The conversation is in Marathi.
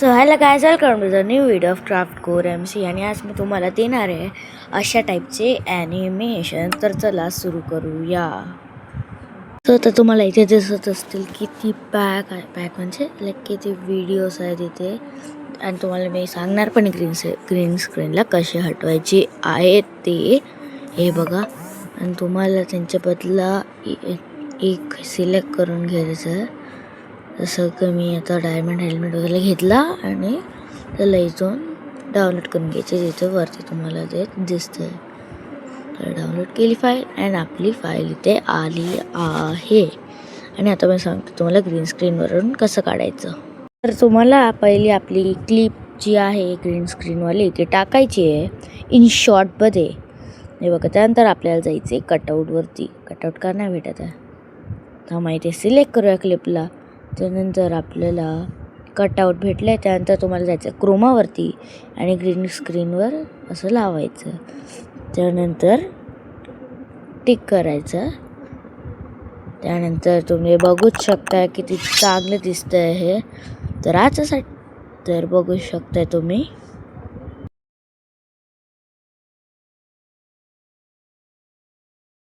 So hello guys, welcome to the new video of Craft Core MC. आणि आज मी तुम्हाला देणार आहे अशा टाईपचे ॲनिमेशन. तर चला सुरू करूया. तर आता तुम्हाला इथे दिसत असतील किती पॅक म्हणजे लाईक किती व्हिडिओज आहेत इथे. आणि तुम्हाला मी सांगणार पण ग्रीन स्क्रीनला कसे हटवायचे आहेत ते. हे बघा, आणि तुम्हाला त्यांच्या बदला एक सिलेक्ट करून घ्यायचं आहे. जसं की मी आता डायमंड हेल्मेट वगैरे घेतला आणि त्याला इथून डाउनलोड करून घ्यायचे. जिथं वरती तुम्हाला ते दिसतंय. तर डाउनलोड केली फाईल आणि आपली फाईल इथे आली आहे. आणि आता मी सांगतो तुम्हाला ग्रीन स्क्रीनवरून कसं काढायचं. तर तुम्हाला पहिली आपली क्लिप जी आहे ग्रीन स्क्रीनवाली ती टाकायची आहे इन शॉर्टमध्ये. हे बघा, त्यानंतर आपल्याला जायचं आहे कटआउटवरती. कटआउट का नाही भेटत आहे तर माहिती सिलेक्ट करूया क्लिपला. त्यानंतर आपल्याला कटआउट भेटलं आहे. त्यानंतर तुम्हाला जायचं क्रोमावरती आणि ग्रीन स्क्रीनवर असं लावायचं. त्यानंतर टिक करायचं. त्यानंतर तुम्ही बघूच शकता किती चांगलं दिसतं आहे हे. तर आजसाठी तर बघू शकता तुम्ही.